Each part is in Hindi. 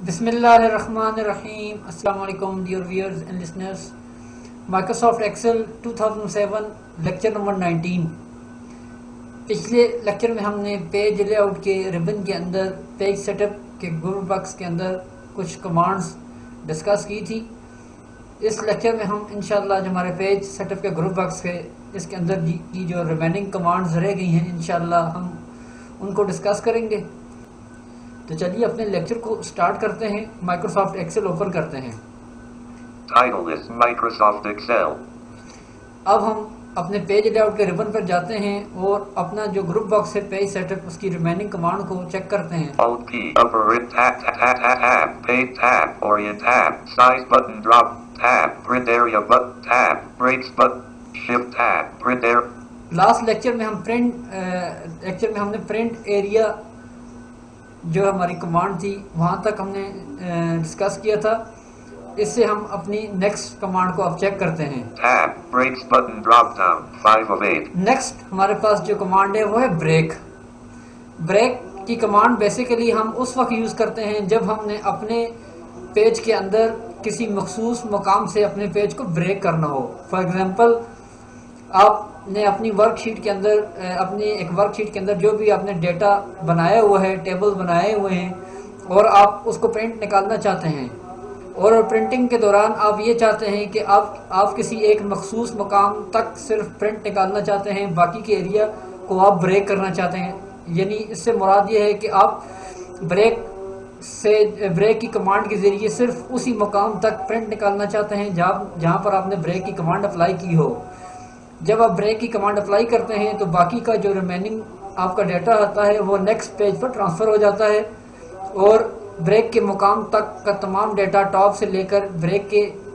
बिस्मिल्लाहिर्रहमानिर्रहीम। अस्सलाम वालेकुम dear viewers and listeners. Microsoft Excel 2007 lecture number 19। पिछले लेक्चर में हमने पेज लेआउट के रिबन के अंदर पेज सेटअप के ग्रुप बॉक्स के अंदर कुछ कमांड्स डिस्कस की थी। इस लेक्चर में हम इंशाल्लाह जो हमारे पेज सेटअप के ग्रुप बॉक्स है इसके अंदर की जो रिमेनिंग कमांड्स रह गई हैं इंशाल्लाह हम उनको डिस्कस करेंगे। तो चलिए अपने लेक्चर को स्टार्ट करते हैं। माइक्रोसॉफ्ट एक्सेल ओपन करते हैं। Title is Microsoft Excel. अब हम अपने पेज लेआउट के रिबन पर जाते हैं और अपना जो ग्रुप बॉक्स है पेज सेटअप उसकी रिमेनिंग कमांड को चेक करते हैं। Alt P upper it tab page tab orient tab size button drop tab print area button tab breaks button shift tab print area। Last lecture में हमने प्रिंट एरिया जो हमारी कमांड थी वहाँ तक हमने डिस्कस किया था। इससे हम अपनी नेक्स्ट कमांड को अब चेक करते हैं। Tab breaks button drop down 5 of 8। Next हमारे पास जो कमांड है वो है ब्रेक। ब्रेक की कमांड बेसिकली हम उस वक्त यूज़ करते हैं जब हमने अपने पेज के अंदर किसी मखसूस मकाम से अपने पेज को ब्रेक करना हो। फॉर एग्जांपल आपने अपनी वर्कशीट के अंदर जो भी आपने डेटा बनाया हुआ है, टेबल्स बनाए हुए हैं और आप उसको प्रिंट निकालना चाहते हैं और प्रिंटिंग के दौरान आप ये चाहते हैं कि आप किसी एक मखसूस मकाम तक सिर्फ प्रिंट निकालना चाहते हैं, बाकी के एरिया को आप ब्रेक करना चाहते हैं। यानी इससे मुराद ये है कि आप ब्रेक की कमांड के ज़रिए सिर्फ उसी मकाम तक प्रिंट निकालना चाहते हैं जहाँ पर आपने ब्रेक की कमांड अप्लाई की हो। जब आप ब्रेक की कमांड अप्लाई करते हैं तो बाकी का जो रिमेनिंग आपका डेटा आता है वो नेक्स्ट पेज पर ट्रांसफ़र हो जाता है और ब्रेक के मुकाम तक का तमाम डेटा टॉप से लेकर ब्रेक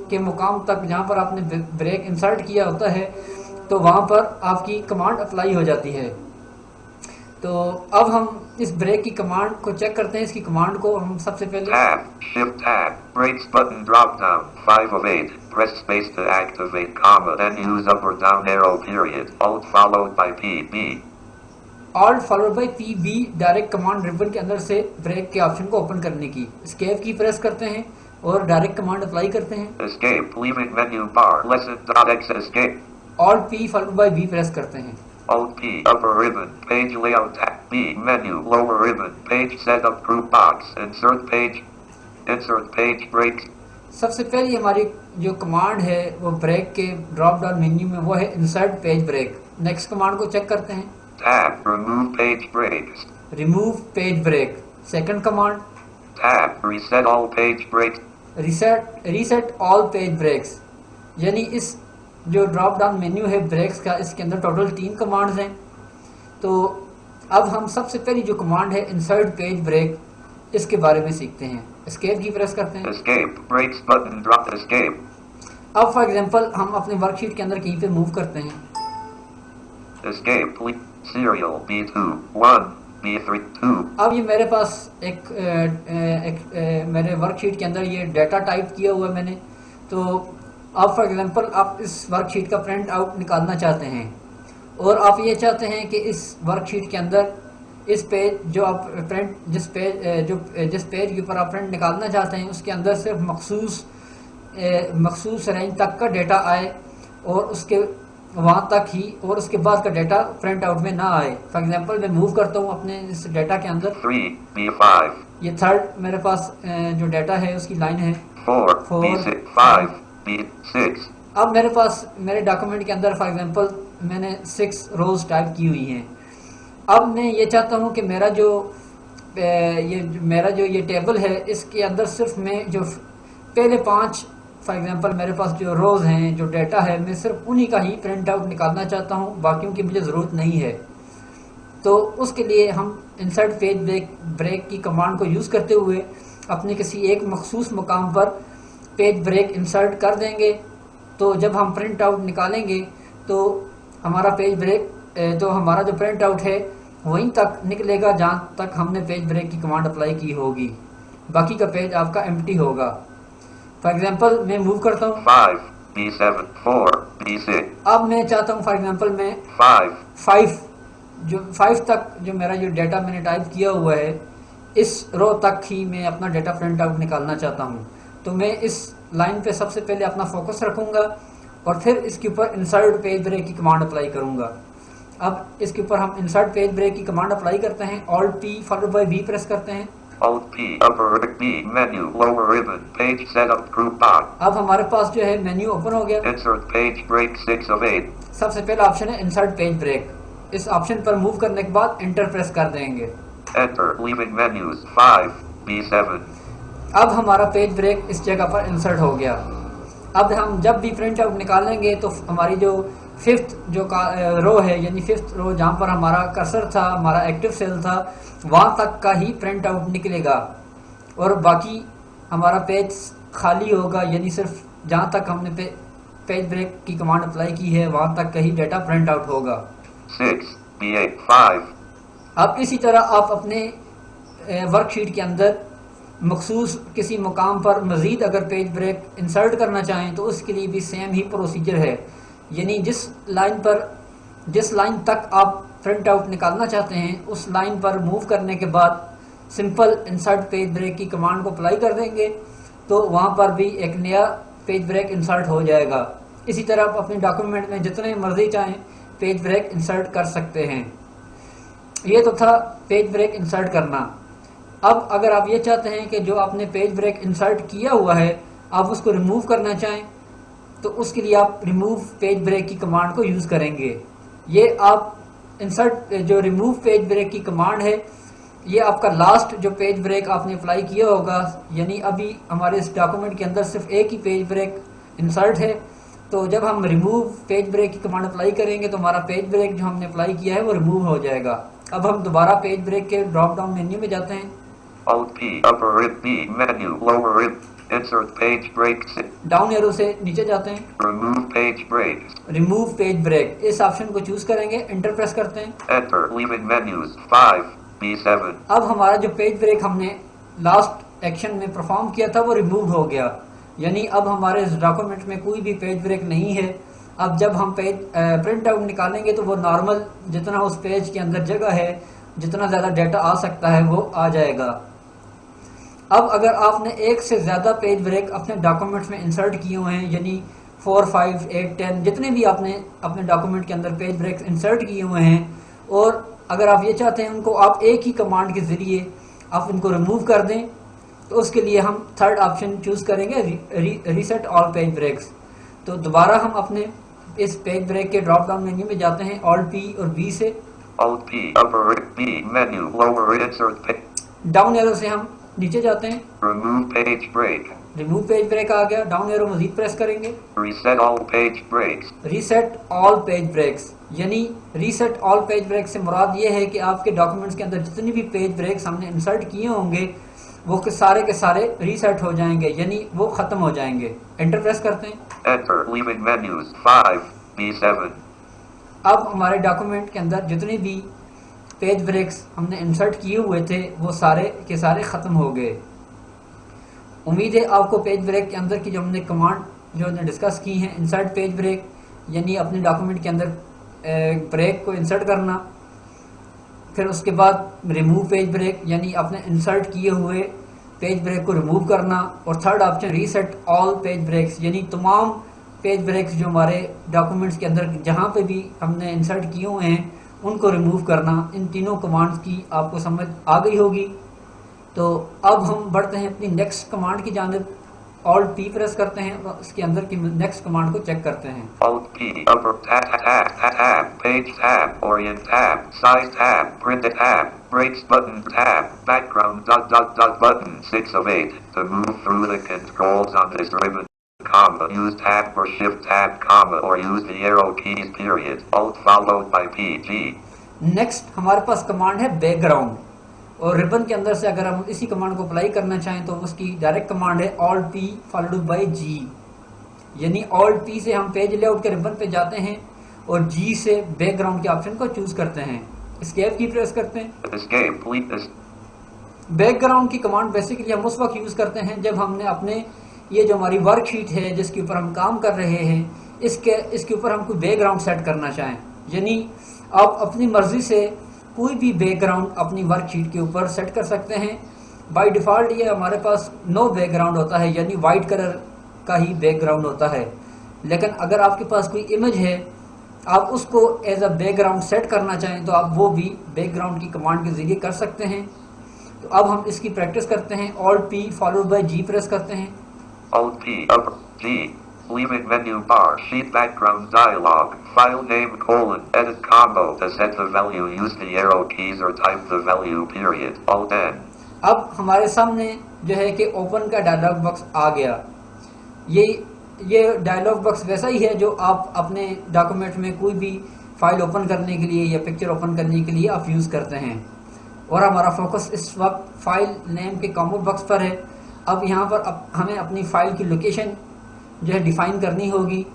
के मुकाम तक जहाँ पर आपने ब्रेक इंसर्ट किया होता है तो वहाँ पर आपकी कमांड अप्लाई हो जाती है। तो अब हम इस ब्रेक की कमांड को चेक करते हैं। इसकी कमांड को हम सबसे पहले Tab shift tab breaks button drop down 5 of 8 press space to activate comma then use up or down arrow period alt followed by PB। Alt followed by PB direct command ribbon के अंदर से ब्रेक के ऑप्शन को ओपन करने की एस्केप की प्रेस करते हैं और डायरेक्ट कमांड अप्लाई करते हैं। Escape leaving menu bar lesson.x escape। Alt P followed by B press करते हैं। Alt P upper ribbon page layout tab B menu lower ribbon page setup group box insert page break। सबसे पहली हमारी जो कमांड है वो ब्रेक के ड्रॉप डाउन मेन्यू में वो है insert page break. Next command को चेक करते हैं। Tab remove page breaks। Remove page break. Second command Tab reset all page breaks। Reset all page breaks. यानी इस जो ड्रॉप डाउन मेन्यू है ब्रेक्स का इसके अंदर टोटल 3 कमांड्स हैं। तो अब हम सबसे पहली जो कमांड है इंसर्ट पेज ब्रेक इसके बारे में सीखते हैं। एस्केप की प्रेस करते हैं। Escape breaks button drop escape। अब फॉर एग्जांपल हम अपने वर्कशीट के अंदर कहीं पे मूव करते हैं। Escape serial B2 1 B3 2। अब ये मेरे पास मेरे वर्कशीट के अंदर ये डेटा टाइप किया हुआ है मैंने। तो अब फॉर एग्जांपल आप इस वर्कशीट का प्रिंट आउट निकालना चाहते हैं और आप ये चाहते हैं कि इस वर्कशीट के अंदर इस पेज जो आप जिस पेज के ऊपर आप प्रिंट निकालना चाहते हैं उसके अंदर सिर्फ मखसूस रेंज तक का डेटा आए और उसके वहाँ तक ही और उसके बाद का डेटा प्रिंट आउट में ना आए। फॉर एग्जांपल मैं मूव करता हूँ अपने इस डेटा के अंदर। 3 B5। ये थर्ड मेरे पास जो डेटा है उसकी लाइन है 4 B6 5 B6। अब मेरे पास मेरे डॉक्यूमेंट के अंदर फॉर एग्जांपल मैंने 6 रोज टाइप की हुई हैं। अब मैं ये चाहता हूँ कि मेरा जो ये टेबल है इसके अंदर सिर्फ मैं जो पहले 5 फॉर एग्जांपल मेरे पास जो रोज़ हैं जो डेटा है मैं सिर्फ उन्हीं का ही प्रिंट आउट निकालना चाहता हूँ, बाकियों की मुझे ज़रूरत नहीं है। तो उसके लिए हम इंसर्ट पेज ब्रेक की कमांड को यूज़ करते हुए अपने किसी एक मखसूस मकाम पर पेज ब्रेक इंसर्ट कर देंगे। तो जब हम प्रिंट आउट निकालेंगे तो हमारा हमारा जो प्रिंट आउट है वहीं तक निकलेगा जहाँ तक हमने पेज ब्रेक की कमांड अप्लाई की होगी। बाकी का पेज आपका एम्प्टी होगा। फॉर एग्जांपल मैं मूव करता हूँ 5 B7 4 B6। अब मैं चाहता हूँ फॉर एग्जांपल मैं 5 तक जो मेरा जो डेटा मैंने टाइप किया हुआ है इस रो तक ही मैं अपना डेटा प्रिंट आउट निकालना चाहता हूँ, तो मैं इस लाइन पे सबसे पहले अपना फोकस रखूँगा और फिर इसके ऊपर इंसर्ट पेज ब्रेक की कमांड अप्लाई करूँगा। अब इसके ऊपर हम इंसर्ट पेज ब्रेक की कमांड अप्लाई करते हैं, Alt P followed by V press करते हैं। Alt P, upper B, menu, lower ribbon, page setup, group box. अब हमारे पास जो है मेन्यू ओपन हो गया। Insert page break 6 of 8. सबसे पहला ऑप्शन है इंसर्ट पेज ब्रेक। इस ऑप्शन पर मूव करने के बाद एंटर प्रेस कर देंगे। Enter, leaving menus, 5, B7. अब हमारा पेज ब्रेक इस जगह पर इंसर्ट हो गया। अब हम जब भी प्रिंट आउट निकालेंगे तो हमारी जो फिफ्थ जो रो है, यानी फिफ्थ रो जहाँ पर हमारा कर्सर था, हमारा एक्टिव सेल था, वहाँ तक का ही प्रिंट आउट निकलेगा और बाकी हमारा पेज खाली होगा, यानी सिर्फ जहाँ तक हमने पेज ब्रेक की कमांड अप्लाई की है वहाँ तक का ही डेटा प्रिंट आउट होगा। 6, B8, 5. अब इसी तरह आप अपने वर्कशीट के अंदर मखसूस किसी मुकाम पर मज़ीद अगर पेज ब्रेक इंसर्ट करना चाहें तो उसके लिए भी सेम ही प्रोसीजर है, यानी जिस लाइन तक आप प्रिंट आउट निकालना चाहते हैं उस लाइन पर मूव करने के बाद सिंपल इंसर्ट पेज ब्रेक की कमांड को अप्लाई कर देंगे तो वहाँ पर भी एक नया पेज ब्रेक इंसर्ट हो जाएगा। इसी तरह आप अपने डॉक्यूमेंट में जितने मर्जी चाहें पेज ब्रेक इंसर्ट कर सकते हैं। ये तो था पेज ब्रेक इंसर्ट करना। अब अगर आप ये चाहते हैं कि जो आपने पेज ब्रेक इंसर्ट किया हुआ है आप उसको रिमूव करना चाहें तो उसके लिए आप रिमूव पेज ब्रेक की कमांड को यूज़ करेंगे। ये आप इंसर्ट जो रिमूव पेज ब्रेक की कमांड है, ये आपका लास्ट जो पेज ब्रेक आपने अप्लाई किया होगा, यानी अभी हमारे इस डॉक्यूमेंट के अंदर सिर्फ एक ही पेज ब्रेक इंसर्ट है, तो जब हम रिमूव पेज ब्रेक की कमांड अप्लाई करेंगे तो हमारा पेज ब्रेक जो हमने अप्लाई किया है वो रिमूव हो जाएगा। अब हम दोबारा पेज ब्रेक के ड्रॉप डाउन मेन्यू में जाते हैं। Alt P, upper B, menu, lower insert page break 6. Down arrow से नीचे जाते हैं, Remove page breaks. Remove page break, इस ऑप्शन को चूज करेंगे, एंटर प्रेस करते हैं। Enter, leaving menus, 5, B7. अब हमारा जो पेज ब्रेक हमने लास्ट एक्शन में परफॉर्म किया था वो रिमूव हो गया, यानी अब हमारे इस डॉक्यूमेंट में कोई भी पेज ब्रेक नहीं है। अब जब हम पेज प्रिंट आउट निकालेंगे तो वो नॉर्मल जितना उस पेज के अंदर जगह है, जितना ज़्यादा डाटा आ सकता है वो आ जाएगा। अब अगर आपने एक से ज़्यादा पेज ब्रेक अपने डॉक्यूमेंट्स में इंसर्ट किए हुए हैं, यानी 4, 5, 8, 10 जितने भी आपने अपने डॉक्यूमेंट के अंदर पेज ब्रेक इंसर्ट किए हुए हैं, और अगर आप ये चाहते हैं उनको आप एक ही कमांड के ज़रिए आप उनको रिमूव कर दें, तो उसके लिए हम थर्ड ऑप्शन चूज़ करेंगे, रीसेट ऑल पेज ब्रेक्स। तो दोबारा हम अपने इस पेज ब्रेक के ड्रॉप डाउन मेन्यू में जाते हैं, Alt P और V से। Alt P, upper B, menu, lower insert page. Down arrow से हम नीचे जाते हैं, Remove page break. Remove page break आ गया, डाउन एरो मजीद प्रेस करेंगे, Reset all page breaks. Reset all page breaks, यानी रीसेट ऑल पेज ब्रेक से मुराद ये है कि आपके डॉक्यूमेंट्स के अंदर जितनी भी पेज ब्रेक्स हमने इंसर्ट किए होंगे वो के सारे रीसेट हो जाएंगे, यानी वो ख़त्म हो जाएंगे। एंटर प्रेस करते हैं। Enter, leaving menus, 5, B7. अब हमारे डॉक्यूमेंट के अंदर जितने भी पेज ब्रेक्स हमने इंसर्ट किए हुए थे वो सारे के सारे ख़त्म हो गए। उम्मीद है आपको पेज ब्रेक के अंदर की जो हमने कमांड जो हमने डिस्कस की हैं, इंसर्ट पेज ब्रेक यानी अपने डॉक्यूमेंट के अंदर ब्रेक को इंसर्ट करना, फिर उसके बाद रिमूव पेज ब्रेक यानी अपने इंसर्ट किए हुए पेज ब्रेक को रिमूव करना, और third option reset all page breaks यानी तमाम पेज ब्रेक्स जो हमारे डॉक्यूमेंट्स के अंदर जहाँ पे भी हमने इंसर्ट किए हुए हैं उनको रिमूव करना। इन तीनों कमांड्स की आपको समझ आ गई होगी। तो अब हम बढ़ते हैं अपनी नेक्स्ट कमांड की जानिब। Alt P प्रेस करते हैं और इसके अंदर की नेक्स्ट कमांड को चेक करते हैं। Alt P, upper tab, page tab, orient tab, size tab, print tab, breaks button tab, background ... button 6 of 8. To move through the controls on this ribbon, comma, use tab or shift tab, comma, or use the arrow keys, period. Alt followed by PG. Next हमारे पास कमांड है बैकग्राउंड, और रिबन के अंदर से अगर हम इसी कमांड को अप्लाई करना चाहें तो उसकी डायरेक्ट कमांड है Alt P followed by G, यानी Alt P से हम पेज लेआउट के रिबन पे जाते हैं और G से बैकग्राउंड के ऑप्शन को चूज करते हैं। एस्केप की प्रेस करते हैं। बैकग्राउंड की कमांड बेसिकली हम उस वक्त यूज करते हैं जब हमने अपने ये जो हमारी वर्कशीट है जिसके ऊपर हम काम कर रहे हैं इसके ऊपर हम कोई बैकग्राउंड सेट करना चाहें, यानी आप अपनी मर्जी से कोई भी बैकग्राउंड अपनी वर्कशीट के ऊपर सेट कर सकते हैं। बाय डिफ़ॉल्ट ये हमारे पास नो बैकग्राउंड होता है, यानी वाइट कलर का ही बैकग्राउंड होता है। लेकिन अगर आपके पास कोई इमेज है, आप उसको एज अ बैकग्राउंड सेट करना चाहें तो आप वो भी बैकग्राउंड की कमांड के ज़रिए कर सकते हैं। तो अब हम इसकी प्रैक्टिस करते हैं। Alt P followed by G press करते हैं। Alt P, up, G. Leaving menu bar, sheet background dialog, file name colon, edit combo. To set the value, use the arrow keys or type the value period. Alt N. अब हमारे सामने जो है कि ओपन का डायलॉग बॉक्स आ गया। ये डायलॉग बॉक्स वैसा ही है जो आप अपने डॉक्यूमेंट में कोई भी फाइल ओपन करने के लिए या पिक्चर ओपन करने के लिए आप यूज़ करते हैं। और हमारा फोकस इस वक्त फाइल नेम के कॉम्बो बॉक्स पर है। अब यहाँ पर हमें अपनी फ़ाइल की लोकेशन जो है डिफ़ाइन करनी होगी,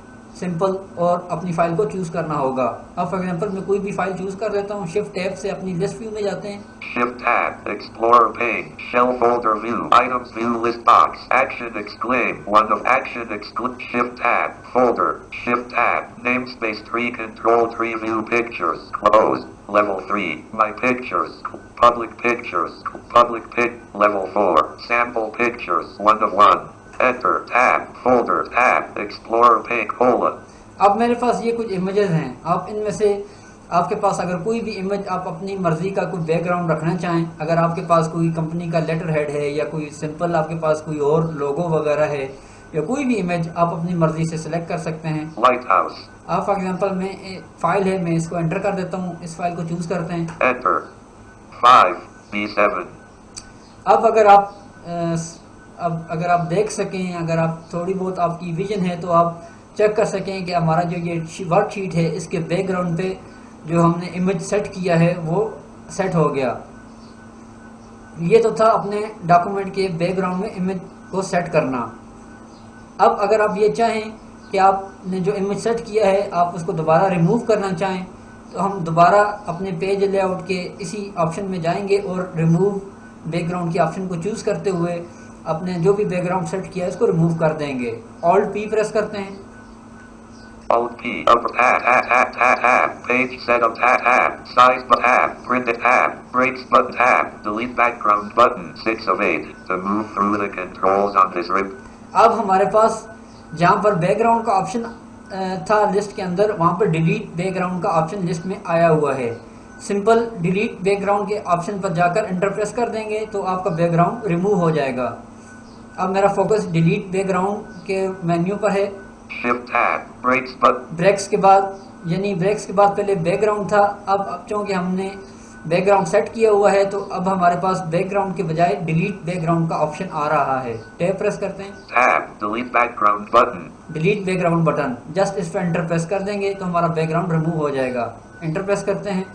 सिंपल, और अपनी फ़ाइल को चूज़ करना होगा। अब फॉर एग्जांपल मैं कोई भी फ़ाइल चूज़ कर लेता हूँ। शिफ्ट टैब से अपनी लिस्ट व्यू में जाते हैं। Shift tab, Explorer pane, Shell folder view, Items view list box, Action exclaim, one of Action exclaim, Shift tab, Folder, Shift tab, Namespace tree, Control tree view pictures, Close, Level 3, My pictures, Public pictures, Public pic, Level 4, Sample pictures, 1 of 1, Enter, Tab, Folder, Tab, Explorer pane, colon. अब मेरे पास ये कुछ इमेजेस हैं। आप इनमें से आपके पास अगर कोई भी इमेज आप अपनी मर्ज़ी का कोई बैकग्राउंड रखना चाहें, अगर आपके पास कोई कंपनी का लेटर हेड है या कोई सिंपल आपके पास कोई और लोगो वगैरह है या कोई भी इमेज आप अपनी मर्ज़ी से सिलेक्ट कर सकते हैं। Lighthouse. आप फॉर एग्जांपल में फाइल है, मैं इसको एंटर कर देता हूँ। इस फाइल को चूज़ करते हैं। Enter. 5B7. अब अगर आप देख सकें, अगर आप थोड़ी बहुत आपकी विजन है तो आप चेक कर सकें कि हमारा जो ये वर्कशीट है इसके बैकग्राउंड पे जो हमने इमेज सेट किया है वो सेट हो गया। ये तो था अपने डॉक्यूमेंट के बैकग्राउंड में इमेज को सेट करना। अब अगर आप ये चाहें कि आपने जो इमेज सेट किया है आप उसको दोबारा रिमूव करना चाहें तो हम दोबारा अपने पेज लेआउट के इसी ऑप्शन में जाएंगे और रिमूव बैकग्राउंड के ऑप्शन को चूज़ करते हुए अपने जो भी बैकग्राउंड सेट किया है इसको रिमूव कर देंगे। Alt P प्रेस करते हैं। Alt P, up, tab, page setup, tab, size, tab, print tab, breaks, tab, delete background button, 6 of 8, to move through the controls on this ribbon. अब हमारे पास जहाँ पर बैकग्राउंड का ऑप्शन था लिस्ट के अंदर, वहाँ पर डिलीट बैकग्राउंड का ऑप्शन लिस्ट में आया हुआ है। सिंपल डिलीट बैकग्राउंड के ऑप्शन पर जाकर एंटर प्रेस कर देंगे तो आपका बैकग्राउंड रिमूव हो जाएगा। अब मेरा फोकस डिलीट बैकग्राउंड के मेन्यू पर है। Shift tab, breaks, ब्रेक्स के बाद, यानी ब्रेक्स के बाद पहले बैकग्राउंड था। अब चूँकि हमने बैकग्राउंड सेट किया हुआ है तो अब हमारे पास बैकग्राउंड के बजाय डिलीट बैकग्राउंड का ऑप्शन आ रहा है। टैब प्रेस करते हैं। tab, delete background button. Delete background button, just इस पर एंटर प्रेस कर देंगे तो हमारा बैकग्राउंड रिमूव हो जाएगा। एंटर प्रेस करते हैं।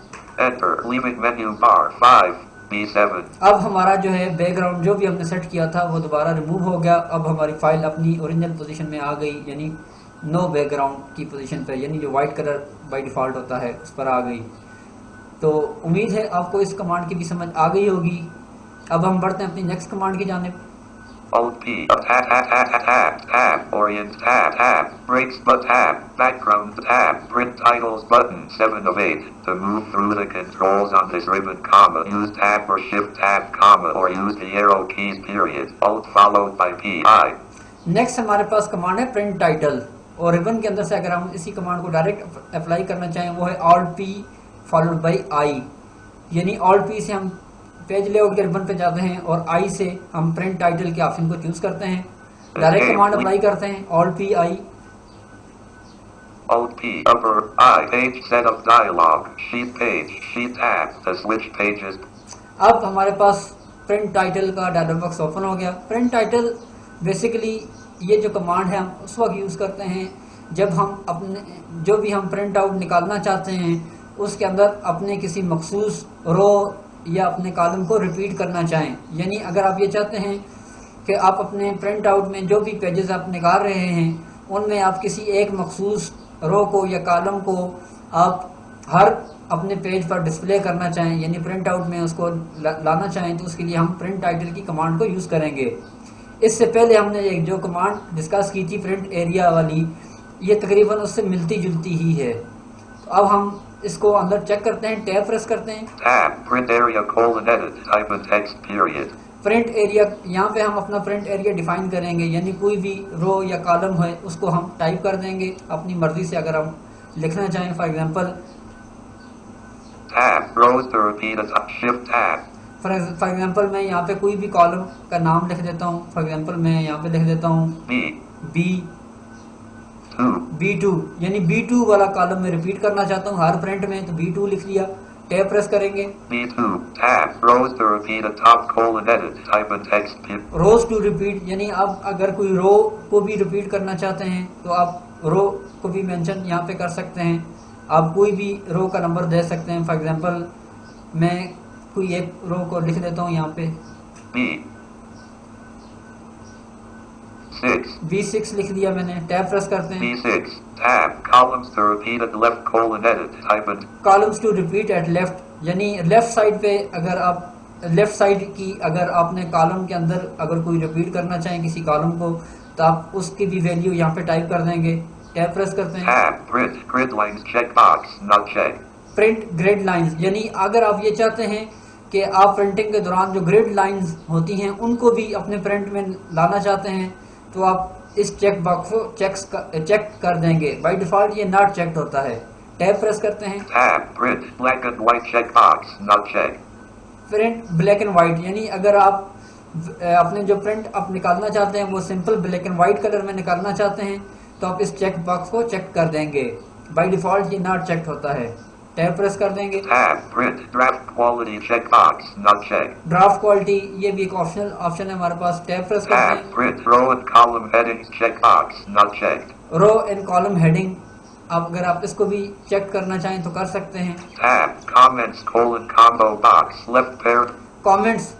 Enter, leaving menu bar, 5B7. अब हमारा जो है बैकग्राउंड जो भी हमने सेट किया था वो दोबारा रिमूव हो गया। अब हमारी फाइल अपनी ओरिजिनल पोजीशन में आ गई, यानी नो बैकग्राउंड की पोजीशन पर, यानी जो वाइट कलर बाय डिफ़ॉल्ट होता है उस पर आ गई। तो उम्मीद है आपको इस कमांड की भी समझ आ गई होगी। अब हम बढ़ते हैं अपनी नेक्स्ट कमांड की जानिब। Alt P, tab, orient, tab, breaks, tab, background, tab, print titles button, 7 of 8. To move through the controls on this ribbon, comma, use tab or shift tab, comma, or use the arrow keys, period. Alt followed by PI. Next हमारे पास कमांड है प्रिंट टाइटल, और रिबन के अंदर से अगर हम इसी कमांड को डायरेक्ट अप्लाई करना चाहें वो है Alt P followed by I, यानी Alt P से हम पेज लेआउट के रिबन पे जाते हैं और I से हम प्रिंट टाइटल के ऑप्शन को चूज करते हैं। डायरेक्ट कमांड अप्लाई करते हैं Alt P I। Alt P upper I, page setup dialog, sheet page, sheet tab, to switch pages. अब हमारे पास प्रिंट टाइटल का डायलॉग बॉक्स ओपन हो गया। प्रिंट टाइटल बेसिकली ये जो कमांड है हम उस वक्त यूज़ करते हैं जब हम अपने जो भी हम प्रिंट आउट निकालना चाहते हैं उसके अंदर अपने किसी मखसूस रो या अपने कॉलम को रिपीट करना चाहें। यानी अगर आप ये चाहते हैं कि आप अपने प्रिंट आउट में जो भी पेजेस आप निकाल रहे हैं उनमें आप किसी एक मखसूस रो को या कॉलम को आप हर अपने पेज पर डिस्प्ले करना चाहें, यानी प्रिंट आउट में उसको लाना चाहें, तो उसके लिए हम प्रिंट टाइटल की कमांड को यूज़ करेंगे। इससे पहले हमने एक जो कमांड डिस्कस की थी प्रिंट एरिया वाली, ये तकरीबन उससे मिलती जुलती ही है। तो अब हम इसको अंदर चेक करते हैं, टैब प्रेस करते हैं। Tab, print area colon edit, type in text period. Print area, यहाँ पे हम अपना प्रिंट एरिया डिफाइन करेंगे, यानी कोई भी रो या कॉलम है उसको हम टाइप कर देंगे अपनी मर्जी से। अगर हम लिखना चाहें for example Tab, rows to repeat at shift tab. For example मैं यहाँ पे कोई भी कॉलम का नाम लिख देता हूँ। फॉर एग्जांपल मैं यहाँ पे लिख देता हूँ B2. B2, यानी B2 वाला कॉलम में रिपीट करना चाहता हूँ हर प्रिंट में, तो B2 लिख लिया, टैब प्रेस करेंगे। B2. Tab, rows to repeat at top colon edit, type in text period. Rows to repeat, यानी आप अगर कोई रो को भी रिपीट करना चाहते हैं तो आप रो को भी मेंशन यहाँ पे कर सकते हैं। आप कोई भी रो का नंबर दे सकते हैं। फॉर एग्जांपल मैं कोई एक रो को लिख देता हूँ यहाँ पे B6 लिख दिया मैंने, टैब प्रेस करते हैं। B6. Tab, columns to repeat at left colon edit, type in. Columns to repeat at left, यानी लेफ्ट साइड पे अगर आप लेफ्ट साइड की अगर आपने कॉलम के अंदर अगर कोई रिपीट करना चाहें किसी कॉलम को तो आप उसकी भी वैल्यू यहाँ पे टाइप कर देंगे, टैब प्रेस करते हैं। Tab, print grid lines checkbox, not checked. Print grid lines, यानी अगर आप ये चाहते हैं कि आप प्रिंटिंग के दौरान जो ग्रिड लाइंस होती हैं उनको भी अपने प्रिंट में लाना चाहते हैं तो आप इस चेक बॉक्स को चेक कर देंगे। बाय डिफॉल्ट ये नॉट चेक्ड होता है, टैब प्रेस करते हैं। Tab, print black and white checkbox, not checked. Print black and white, यानी अगर आप अपने जो प्रिंट आप निकालना चाहते हैं वो simple black and white colour में निकालना चाहते हैं तो आप इस चेक बॉक्स को चेक कर देंगे। बाय डिफॉल्ट ये नॉट चेक्ड होता है, टैब प्रेस कर देंगे। Tab, print draft quality checkbox, not checked. Draft quality, ये भी एक ऑप्शन है हमारे पास, टैब प्रेस करते Tab, हैं। print row and column headings checkbox, not checked. Row and column heading, अगर आप इसको भी चेक करना चाहें तो कर सकते हैं। Tab, comments colon combo box, left pair. Comments,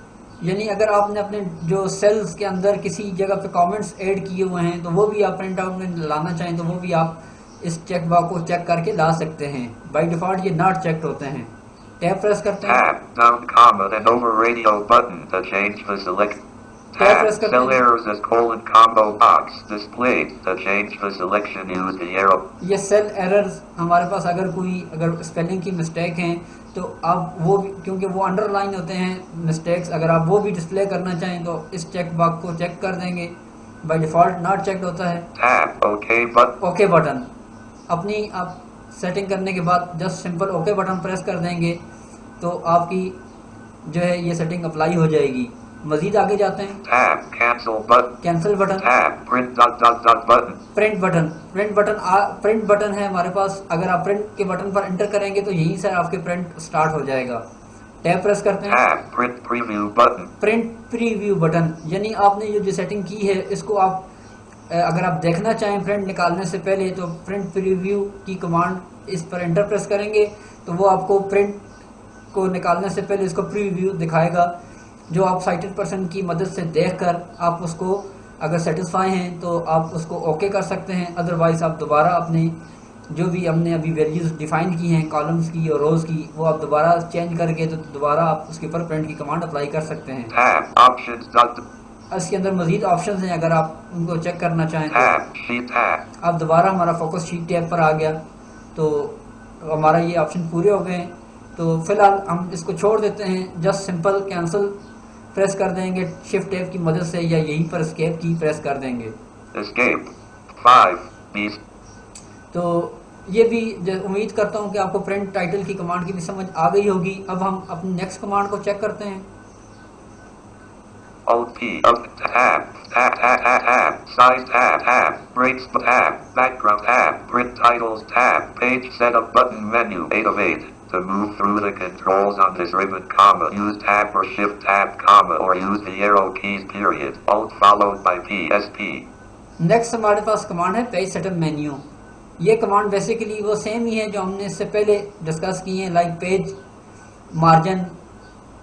यानी अगर आपने अपने जो सेल्स के अंदर किसी जगह पे कमेंट्स ऐड किए हुए हैं तो वो भी आप प्रिंट आउट में लाना चाहें तो वो भी आप इस चेक बॉक्स को चेक करके ला सकते हैं। बाय डिफॉल्ट ये नॉट चेक्ड होते हैं, टैब प्रेस करते हैं। Tab, down comma then over radio button to change the select. Tab press Tab, करते cell हैं। errors as colon combo box displayed to change the selection use the arrow. ये सेल एरर्स हमारे पास अगर स्पेलिंग की मिस्टेक हैं तो आप वो भी, क्योंकि वो अंडरलाइन होते हैं मिस्टेक्स, अगर आप वो भी डिस्प्ले करना चाहें तो इस चेक बॉक्स को चेक कर देंगे। बाय डिफॉल्ट नॉट चेक्ड होता है। Tab, OK button. Okay button, अपनी आप सेटिंग करने के बाद just simple okay button press कर देंगे तो आपकी जो है ये सेटिंग अप्लाई हो जाएगी। मजीद आगे जाते हैं। Tab, cancel button. Cancel button, Tab, print dot dot dot button. Print button है हमारे पास, अगर आप प्रिंट के बटन पर एंटर करेंगे तो यहीं से आपके प्रिंट स्टार्ट हो जाएगा। टैब प्रेस करते हैं। Tab, print preview button. Print preview button, यानी आपने जो सेटिंग की है इसको आप अगर आप देखना चाहें प्रिंट निकालने से पहले तो प्रिंट प्रीव्यू की कमांड इस पर एंटर प्रेस करेंगे तो वो आपको प्रिंट को निकालने से पहले इसको प्रीव्यू दिखाएगा, जो आप साइटेड पर्सन की मदद से देखकर आप उसको अगर सेटिस्फाई हैं तो आप उसको ओके कर सकते हैं। अदरवाइज आप दोबारा अपने जो भी हमने अभी वैल्यूज़ डिफाइन की हैं कॉलम्स की और रोज़ की वो आप दोबारा चेंज करके तो दोबारा आप उसके ऊपर प्रिंट की कमांड अप्लाई कर सकते हैं। Tab, options dot. इसके अंदर मजीद ऑप्शंस हैं, अगर आप उनको चेक करना चाहें तो Tab, sheet tab. अब दोबारा हमारा फोकस शीट टैब पर आ गया तो हमारा ये ऑप्शन पूरे हो गए हैं। तो फिलहाल हम इसको छोड़ देते हैं, जस्ट सिंपल कैंसिल प्रेस कर देंगे शिफ्ट टैब की मदद से या यहीं पर एस्केप की प्रेस कर देंगे। Escape. 5. Beast. तो ये भी उम्मीद करता हूँ कि आपको प्रिंट टाइटल की कमांड की भी समझ आ गई होगी। अब हम अपनी नेक्स्ट कमांड को चेक करते हैं। Alt P of tab, tab, tab, tab, tab, size tab, tab, breaks tab, background tab, print titles tab, page setup button menu 8 of 8. To move through the controls on this ribbon, comma, use tab or shift tab, comma, or use the arrow keys period. Alt followed by PSP. Next हमारे पास कमांड है पेज सेटअप मेन्यू। ये कमांड बेसिकली वो सेम ही है जो हमने इससे पहले डिस्कस की है, लाइक पेज, मार्जिन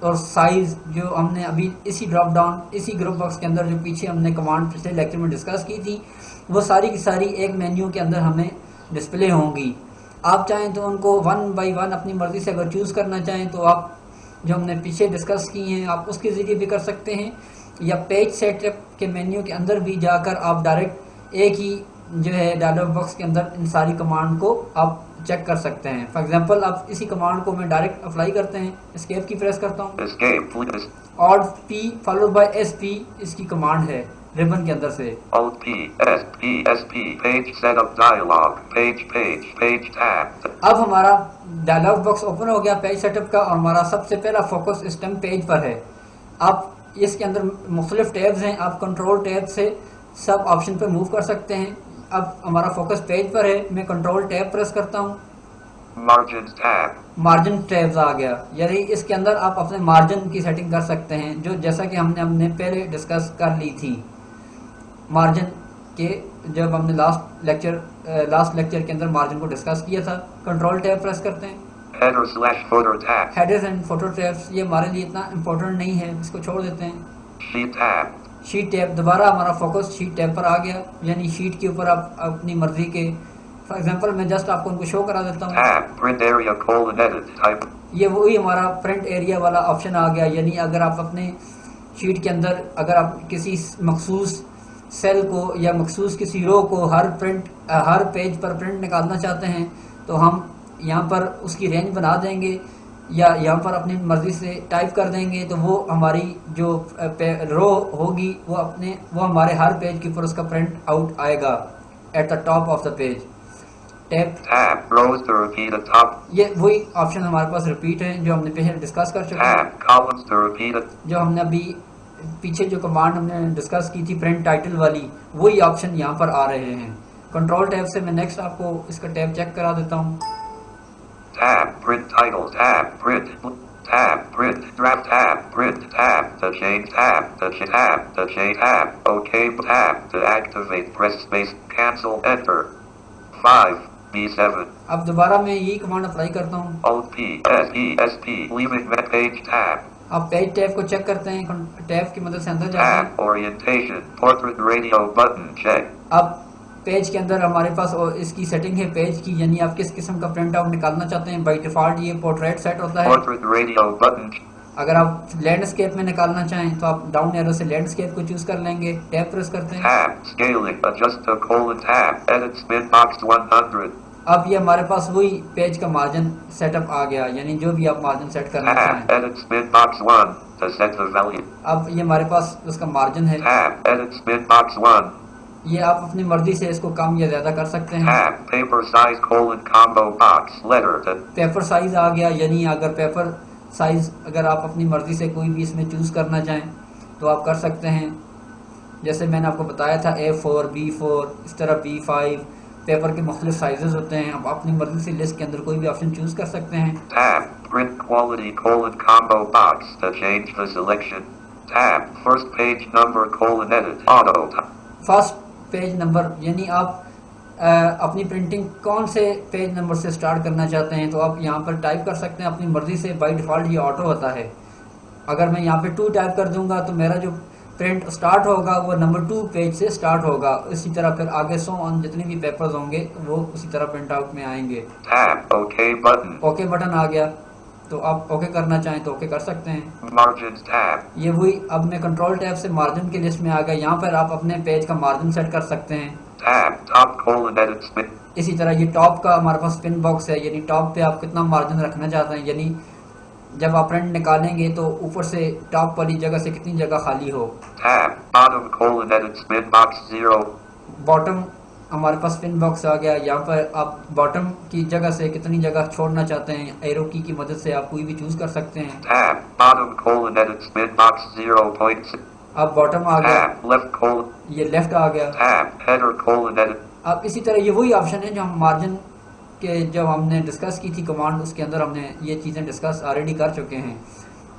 और साइज, जो हमने अभी इसी ड्रॉप डाउन इसी ग्रुप बॉक्स के अंदर जो पीछे हमने कमांड पिछले लेक्चर में डिस्कस की थी वो सारी की सारी एक मेन्यू के अंदर हमें डिस्प्ले होंगी। आप चाहें तो उनको वन बाय वन अपनी मर्ज़ी से अगर चूज़ करना चाहें तो आप जो हमने पीछे डिस्कस की हैं आप उसके ज़रिए भी कर सकते हैं, या पेज सेटअप के मेन्यू के अंदर भी जाकर आप डायरेक्ट एक ही जो है डायलॉग बॉक्स के अंदर इन सारी कमांड को आप चेक कर सकते हैं। फॉर एग्जांपल अब इसी कमांड को मैं डायरेक्ट अप्लाई करते हैं, एस्केप की प्रेस करता हूँ। Escape, please. Alt P followed by SP इसकी कमांड है रिबन के अंदर से। Alt P, S, P, S, P, page setup dialog, page tab. अब हमारा डायलॉग बॉक्स ओपन हो गया पेज सेटअप का, और हमारा सबसे पहला फोकस इस टाइम पेज पर है। आप इसके अंदर मुख्तलिफ टैब्स हैं, आप कंट्रोल टैब से सब ऑप्शन पे मूव कर सकते हैं। अब हमारा फोकस पेज पर है, मैं कंट्रोल टैब प्रेस करता हूँ, Margins tab. मार्जिन टैब्स आ गया। यानी इसके अंदर आप अपने मार्जिन की सेटिंग कर सकते हैं, जो जैसा कि हमने पहले डिस्कस कर ली थी मार्जिन के, जब हमने लास्ट लेक्चर के अंदर मार्जिन को डिस्कस किया था। कंट्रोल टैब प्रेस करते हैं। Header/footer tab. Headers and photo tabs ये हमारे लिए इतना इम्पोर्टेंट नहीं है, इसको छोड़ देते हैं। Sheet tab. शीट टैब, दोबारा हमारा फोकस शीट टैब पर आ गया, यानी शीट के ऊपर आप अपनी मर्जी के, फॉर एग्जांपल मैं जस्ट आपको उनको शो करा देता हूँ। Tab. Print area: edit type. ये वही हमारा प्रिंट एरिया वाला ऑप्शन आ गया, यानी अगर आप अपने शीट के अंदर अगर आप किसी मखसूस सेल को या मखसूस किसी रो को हर पेज पर प्रिंट निकालना चाहते हैं, तो हम यहाँ पर उसकी रेंज बना देंगे या यहाँ पर अपनी मर्ज़ी से टाइप कर देंगे, तो वो हमारी जो रो होगी वो हमारे हर पेज के ऊपर उसका प्रिंट आउट आएगा at the top of the page. Tab. Rows to repeat at top. ये वही ऑप्शन हमारे पास रिपीट है जो हमने पहले डिस्कस कर चुके हैं। Tab. Columns to repeat at. जो हमने अभी पीछे जो कमांड हमने डिस्कस की थी प्रिंट टाइटल वाली, वही ऑप्शन यहाँ पर आ रहे हैं। कंट्रोल टैब से मैं नेक्स्ट आपको इसका टैब चेक करा देता हूँ। Tab. Print title. Tab. Print. Tab. Print. Draft tab. Print tab. The change tab. The tab. The change tab. OK tab. To activate, press space. Cancel. Enter. 5. B7. अब दोबारा मैं यही कमांड अप्लाई करता हूँ। Alt P, S, E, S, P. Leaving web page tab. आप पेज टैब को चेक करते हैं, टैब की मदद से अंदर जाते हैं। Tab. Orientation. Portrait radio button check. अब पेज के अंदर हमारे पास इसकी सेटिंग है पेज की, यानी आप किस किस्म का प्रिंट आउट निकालना चाहते हैं। बाय डिफॉल्ट ये पोर्ट्रेट सेट होता है। Portrait radio button. अगर आप लैंडस्केप में निकालना चाहें तो आप डाउन एरो से लैंडस्केप को चूज कर लेंगे। टैब प्रेस करते हैं। Tab. Scaling. Adjust to tab. Edit spin box 100. अब ये हमारे पास वही पेज का मार्जिन सेटअप आ गया, यानी जो भी आप मार्जिन सेट करना Tab. चाहें। Edit spin box 1 to set the value. अब ये हमारे पास उसका मार्जिन है। Tab. Edit spin box 1. ये आप अपनी मर्जी से इसको कम या ज्यादा कर सकते हैं। Tab. Paper size: combo box letter to. Paper size आ गया, यानी अगर पेपर साइज अगर आप अपनी मर्जी से कोई भी इसमें चूज करना चाहें तो आप कर सकते हैं। जैसे मैंने आपको बताया था A4, B4, इस तरह B5 पेपर के मुख्तलिफ साइजेस होते हैं। आप अपनी मर्जी से लिस्ट के अंदर कोई भी ऑप्शन चूज कर सकते हैं। Tab. Print quality: combo box to change the selection. Tab. First page number: edit auto. First page number, यानी आप अपनी प्रिंटिंग कौन से पेज नंबर से स्टार्ट करना चाहते हैं तो आप यहाँ पर टाइप कर सकते हैं अपनी मर्जी से। बाय डिफ़ॉल्ट ये ऑटो होता है। अगर मैं यहाँ पे 2 टाइप कर दूंगा तो मेरा जो प्रिंट स्टार्ट होगा वो नंबर 2 पेज से स्टार्ट होगा। इसी तरह फिर आगे सो ऑन जितने भी पेपर्स होंगे वो उसी तरह प्रिंट आउट में आएंगे। Tab. OK button. Okay button आ गया, तो आप ओके करना चाहें तो ओके कर सकते हैं। Margins tab. ये वही, अब मैं कंट्रोल टैब से मार्जिन की लिस्ट में आ गया। यहाँ पर आप अपने पेज का मार्जिन सेट कर सकते हैं। Tab. Top: edit spin. इसी तरह ये टॉप का हमारे पास पिन बॉक्स है, यानी टॉप पे आप कितना मार्जिन रखना चाहते हैं, यानी जब आप प्रिंट निकालेंगे तो ऊपर से टॉप वाली जगह से कितनी जगह खाली हो। Tab. Bottom: edit spin box 0. Bottom हमारे पास पिन बॉक्स आ गया। यहाँ पर आप बॉटम की जगह से कितनी जगह छोड़ना चाहते हैं, एरो की मदद से आप कोई भी चूज कर सकते हैं। Tab. Bottom: edit spin box 0.6. अब बॉटम आ गया। Tab. Left: ये लेफ्ट आ गया। Tab. Header: edit. अब इसी तरह ये वही ऑप्शन है जो हम मार्जिन के जब हमने डिस्कस की थी कमांड, उसके अंदर हमने ये चीज़ें डिस्कस ऑलरेडी कर चुके हैं।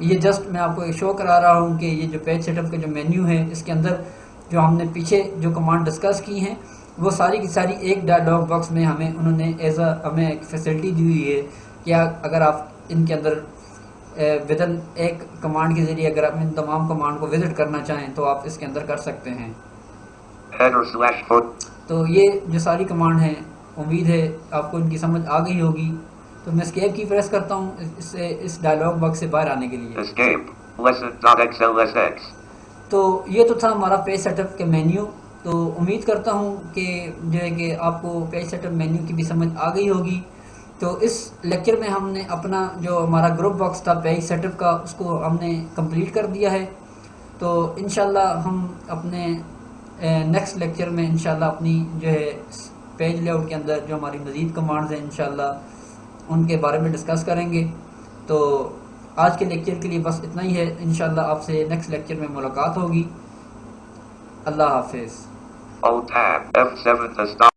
ये जस्ट मैं आपको शो करा रहा हूँ कि ये जो पेज सेटअप का जो मेन्यू है, इसके अंदर जो हमने पीछे जो कमांड डिस्कस की हैं वो सारी की सारी एक डायलॉग बॉक्स में हमें उन्होंने हमें एक फैसिलिटी दी हुई है कि अगर आप इनके अंदर विदन एक कमांड के ज़रिए अगर आप इन तमाम कमांड को विजिट करना चाहें तो आप इसके अंदर कर सकते हैं। Header/foot. तो ये जो सारी कमांड हैं उम्मीद है आपको इनकी समझ आ गई होगी। तो मैं एस्केप की प्रेस करता हूँ इस डायलॉग बॉक्स से बाहर आने के लिए। Escape. Lesson.xlsx. तो ये तो था हमारा पेज सेटअप के मेन्यू। तो उम्मीद करता हूँ कि जो है कि आपको पेज सेटअप मेन्यू की भी समझ आ गई होगी। तो इस लेक्चर में हमने अपना जो हमारा ग्रुप बॉक्स था पेज सेटअप का, उसको हमने कंप्लीट कर दिया है। तो इंशाल्लाह हम अपने नेक्स्ट लेक्चर में इंशाल्लाह अपनी जो है पेज लेआउट के अंदर जो हमारी मज़ीद कमांड्स हैं इंशाल्लाह उनके बारे में डिस्कस करेंगे। तो आज के लेक्चर के लिए बस इतना ही है। इंशाल्लाह आपसे नेक्स्ट लेक्चर में मुलाकात होगी। अल्लाह हाफिज़। Alt tab F7 to stop.